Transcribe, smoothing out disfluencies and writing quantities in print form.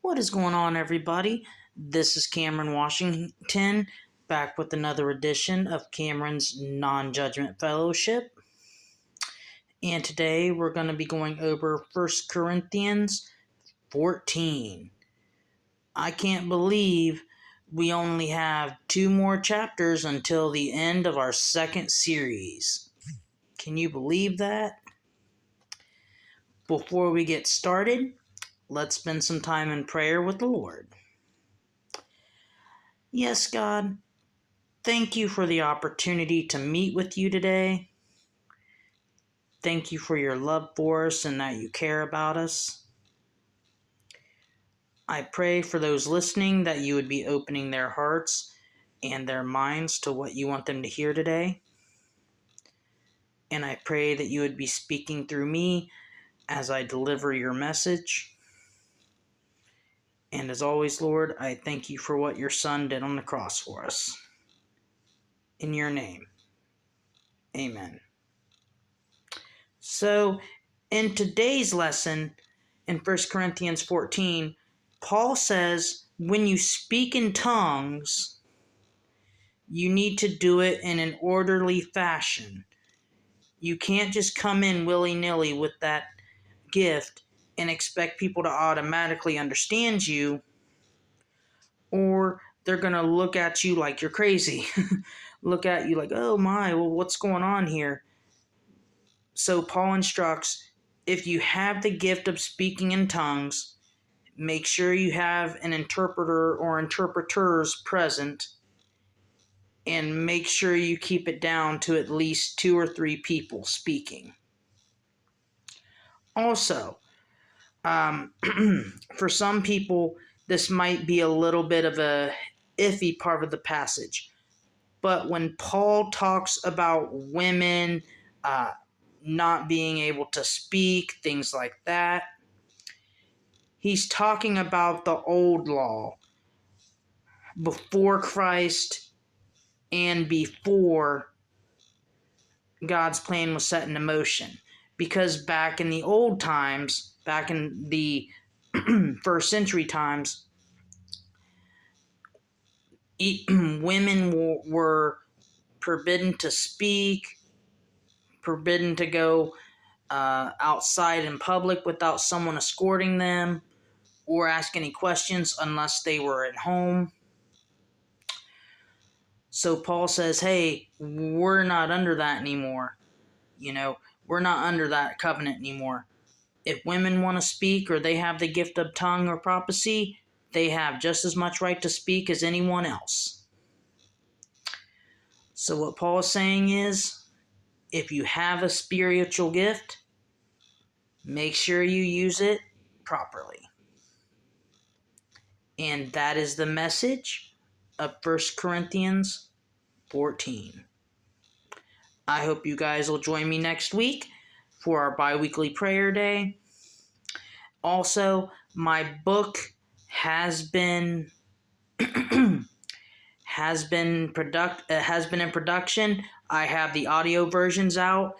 What is going on, everybody? This is Cameron Washington, back with another edition of Cameron's Non-Judgment Fellowship. And today we're going to be going over 1 Corinthians 14. I can't believe we only have 2 more chapters until the end of our second series. Can you believe that? Before we get started, let's spend some time in prayer with the Lord. Yes, God, thank you for the opportunity to meet with you today. Thank you for your love for us and that you care about us. I pray for those listening that you would be opening their hearts and their minds to what you want them to hear today. And I pray that you would be speaking through me as I deliver your message. And as always, Lord, I thank you for what your Son did on the cross for us. In your name, amen. So, in today's lesson, in 1 Corinthians 14, Paul says, when you speak in tongues, you need to do it in an orderly fashion. You can't just come in willy-nilly with that gift and expect people to automatically understand you, or they're going to look at you like you're crazy. Look at you like, oh my, well, what's going on here? So Paul instructs, if you have the gift of speaking in tongues, make sure you have an interpreter or interpreters present, and make sure you keep it down to at least 2 or 3 people speaking. Also, for some people, this might be a little bit of a iffy part of the passage. But when Paul talks about women not being able to speak, things like that, he's talking about the old law before Christ and before God's plan was set into motion. Because back in the old times, back in the first century times, women were forbidden to speak, forbidden to go outside in public without someone escorting them, or ask any questions unless they were at home. So Paul says, hey, we're not under that anymore. We're not under that covenant anymore. If women want to speak or they have the gift of tongue or prophecy, they have just as much right to speak as anyone else. So what Paul is saying is, if you have a spiritual gift, make sure you use it properly. And that is the message of 1 Corinthians 14. I hope you guys will join me next week for our bi-weekly prayer day. Also, my book has been in production. I have the audio versions out,